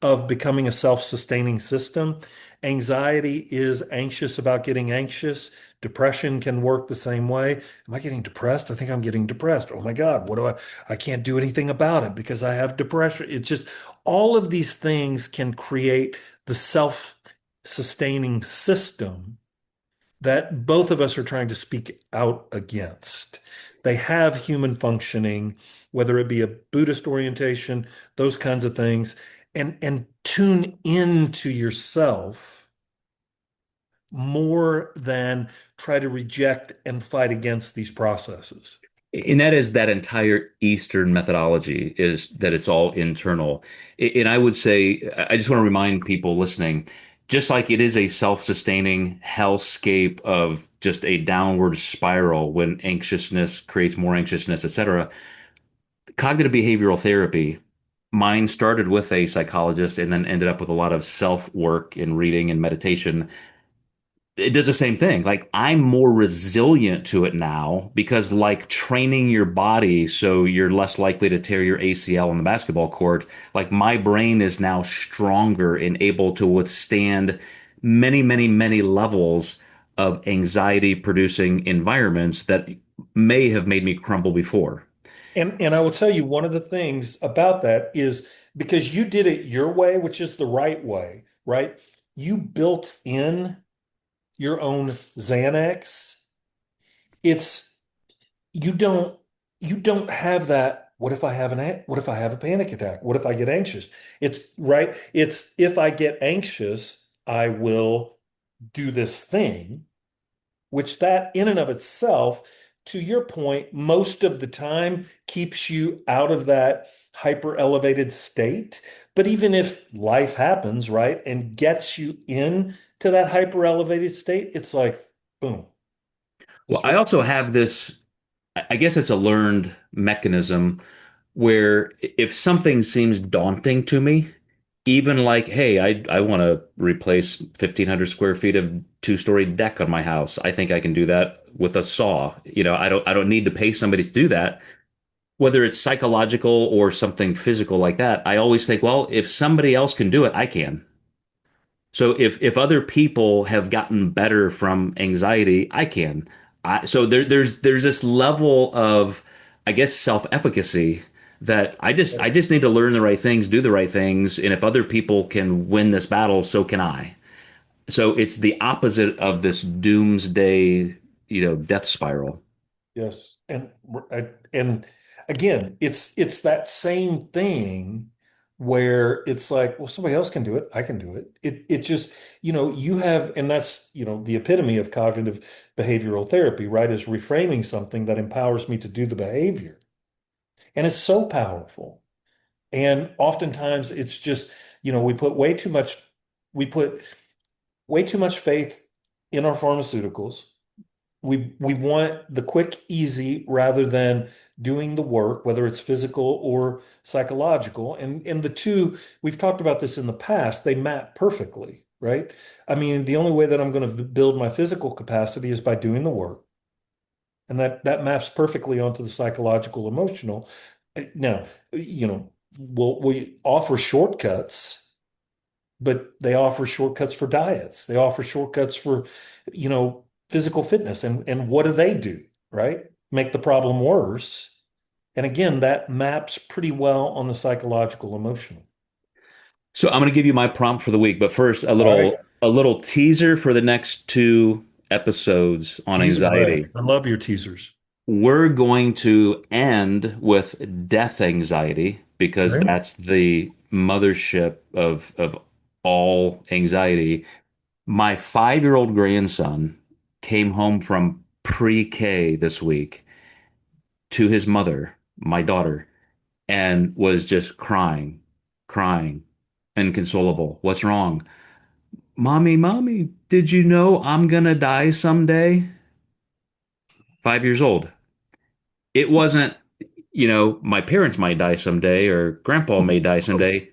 of becoming a self-sustaining system. Anxiety is anxious about getting anxious. Depression can work the same way. Am I getting depressed? I think I'm getting depressed. Oh my God, what do I can't do anything about it because I have depression. It's just all of these things can create the self-sustaining system that both of us are trying to speak out against. They have human functioning, whether it be a Buddhist orientation, those kinds of things, and tune into yourself more than try to reject and fight against these processes. And that is that entire Eastern methodology is that it's all internal. And I would say, I just want to remind people listening, just like it is a self-sustaining hellscape of just a downward spiral when anxiousness creates more anxiousness, et cetera. Cognitive behavioral therapy, mine started with a psychologist and then ended up with a lot of self work and reading and meditation. It does the same thing. Like I'm more resilient to it now because like training your body so you're less likely to tear your ACL on the basketball court, like my brain is now stronger and able to withstand many, many, many levels of anxiety producing environments that may have made me crumble before. And I will tell you one of the things about that is because you did it your way, which is the right way, right? You built in your own Xanax. It's you don't you don't have that. What if I have what if I have a panic attack? What if I get anxious? It's right. It's if I get anxious, I will do this thing, which that in and of itself, to your point, most of the time keeps you out of that hyper elevated state. But even if life happens, right, and gets you in to that hyper elevated state, it's like, boom, Well, I disrupt. also have this, I guess it's a learned mechanism where if something seems daunting to me, even like, hey, I want to replace 1,500 square feet of two-story deck on my house. I think I can do that with a saw. I don't need to pay somebody to do that. Whether it's psychological or something physical like that, I always think, well, if somebody else can do it, I can. So if other people have gotten better from anxiety, I can. So there's this level of, I guess, self-efficacy that I just need to learn the right things, do the right things, and if other people can win this battle, so can I. So it's the opposite of this doomsday, death spiral. Yes. And again, it's that same thing where it's like, well, somebody else can do it. I can do it. It just, you have, and that's, the epitome of cognitive behavioral therapy, right? Is reframing something that empowers me to do the behavior. And it's so powerful. And oftentimes it's just, we put we put way too much faith in our pharmaceuticals. We want the quick, easy rather than doing the work, whether it's physical or psychological. And the two, we've talked about this in the past, they map perfectly, right? I mean, the only way that I'm going to build my physical capacity is by doing the work. And that maps perfectly onto the psychological, emotional. Now, we offer shortcuts, but they offer shortcuts for diets. They offer shortcuts for, physical fitness. And what do? Right? Make the problem worse. And again, that maps pretty well on the psychological, emotional. So I'm going to give you my prompt for the week, but first a All right. little teaser for the next two episodes on Tease away. anxiety. I love your teasers. we're going to end with death anxiety because Right? that's the mothership of all anxiety. My 5-year-old grandson came home from pre-K this week to his mother, my daughter, and was just crying, crying, inconsolable. What's wrong? Mommy, mommy, did you know I'm gonna die someday? 5 years old. It wasn't, my parents might die someday or grandpa may die someday.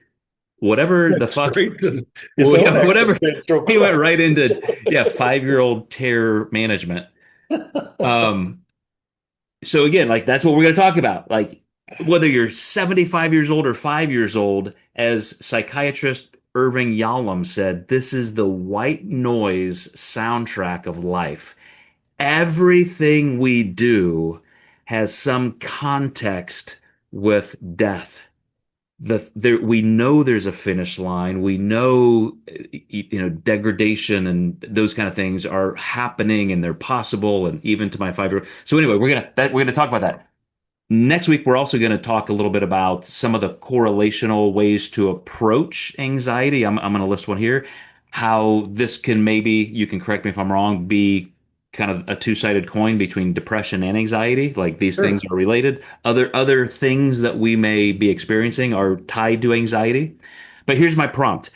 Whatever the Went fuck, straight to his well, own yeah, whatever. existential He went right crisis. into, yeah, 5-year-old terror management. Um, so again, like that's what we're going to talk about. Like whether you're 75 years old or 5 years old, as psychiatrist Irving Yalom said, this is the white noise soundtrack of life. Everything we do has some context with death. We know there's a finish line. We know degradation and those kind of things are happening and they're possible and even to my 5-year-old. So anyway, we're gonna talk about that. Next week, we're also going to talk a little bit about some of the correlational ways to approach anxiety. I'm going to list one here. How this can maybe, you can correct me if I'm wrong, be kind of a two-sided coin between depression and anxiety. Like these things Sure. are related. Other things that we may be experiencing are tied to anxiety. But here's my prompt.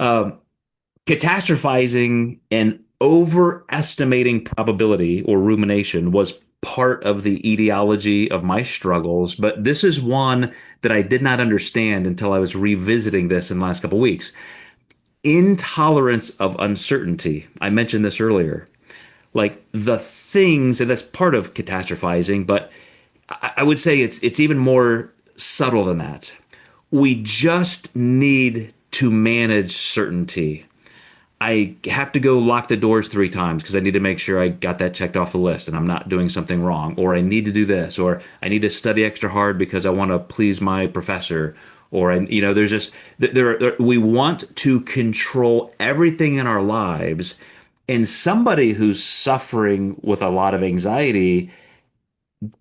Um, Catastrophizing and overestimating probability or rumination was part of the etiology of my struggles, but this is one that I did not understand until I was revisiting this in the last couple of weeks. Intolerance of uncertainty. I mentioned this earlier. Like the things, and that's part of catastrophizing, but I would say it's even more subtle than that. We just need to manage certainty. I have to go lock the doors 3 times because I need to make sure I got that checked off the list and I'm not doing something wrong. Or I need to do this, or I need to study extra hard because I want to please my professor. Or, there's just, we want to control everything in our lives. And somebody who's suffering with a lot of anxiety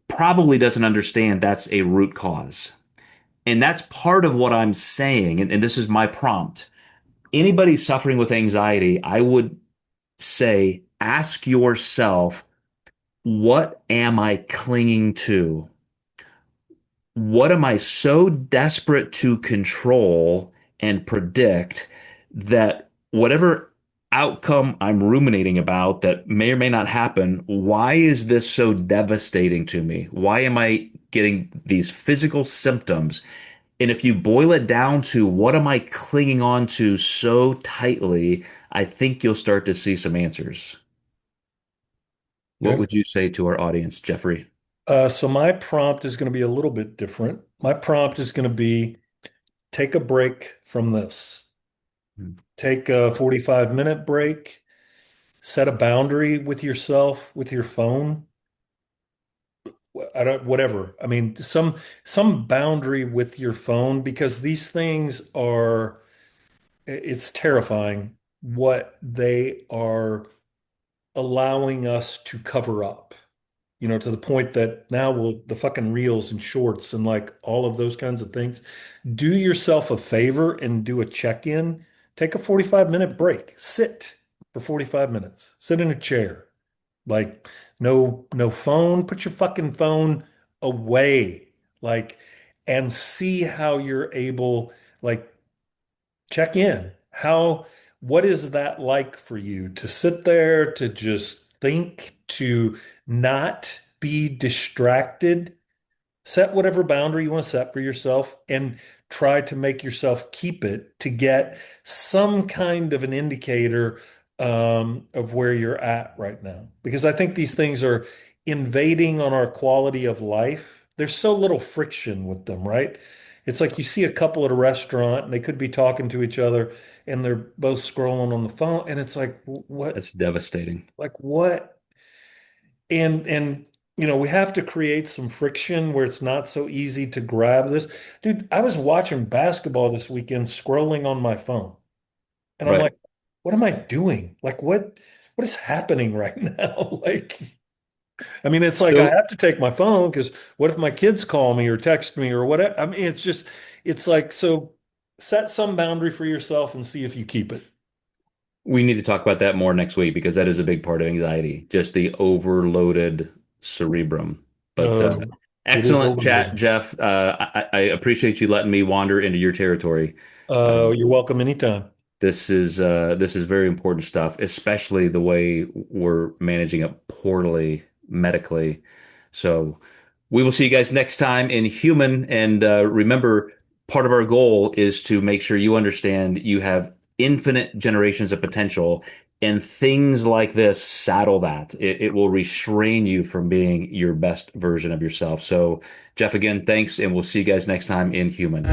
probably doesn't understand that's a root cause. And that's part of what I'm saying. And this is my prompt. Anybody suffering with anxiety, I would say, ask yourself, what am I clinging to? What am I so desperate to control and predict that whatever outcome I'm ruminating about that may or may not happen, why is this so devastating to me? Why am I getting these physical symptoms? And if you boil it down to what am I clinging on to so tightly, I think you'll start to see some answers. What Okay. would you say to our audience, Jeffrey? So my prompt is going to be a little bit different. My prompt is going to be take a break from this. Hmm. Take a 45-minute break. Set a boundary with yourself, with your phone. I don't, whatever. I mean, some boundary with your phone because these things are, it's terrifying what they are allowing us to cover up. To the point that now the fucking reels and shorts and like all of those kinds of things. Do yourself a favor and do a check-in. Take a 45-minute break. Sit for 45 minutes. Sit in a chair. Like no phone. Put your fucking phone away. Like and see how you're able, like, check in. What is that like for you to sit there, to just think, to not be distracted? Set whatever boundary you want to set for yourself and try to make yourself keep it to get some kind of an indicator of where you're at right now. Because I think these things are invading on our quality of life. There's so little friction with them, right? It's like you see a couple at a restaurant and they could be talking to each other and they're both scrolling on the phone. And it's like, what, That's devastating. like what? And we have to create some friction where it's not so easy to grab this. Dude, I was watching basketball this weekend scrolling on my phone. And I'm Right. like, what am I doing? Like what is happening right now? Like I mean, it's like I So have to take my phone because what if my kids call me or text me or whatever? I mean, it's just, it's like, so set some boundary for yourself and see if you keep it. we need to talk about that more next week because that is a big part of anxiety, just the overloaded cerebrum. But It is excellent chat, overloaded. Jeff. I appreciate you letting me wander into your territory. Uh, You're welcome anytime. this is very important stuff, especially the way we're managing it poorly medically. So we will see you guys next time in Human. And remember, part of our goal is to make sure you understand you have infinite generations of potential, and things like this saddle that. It will restrain you from being your best version of yourself. So, Jeff, again, thanks, and we'll see you guys next time in Human.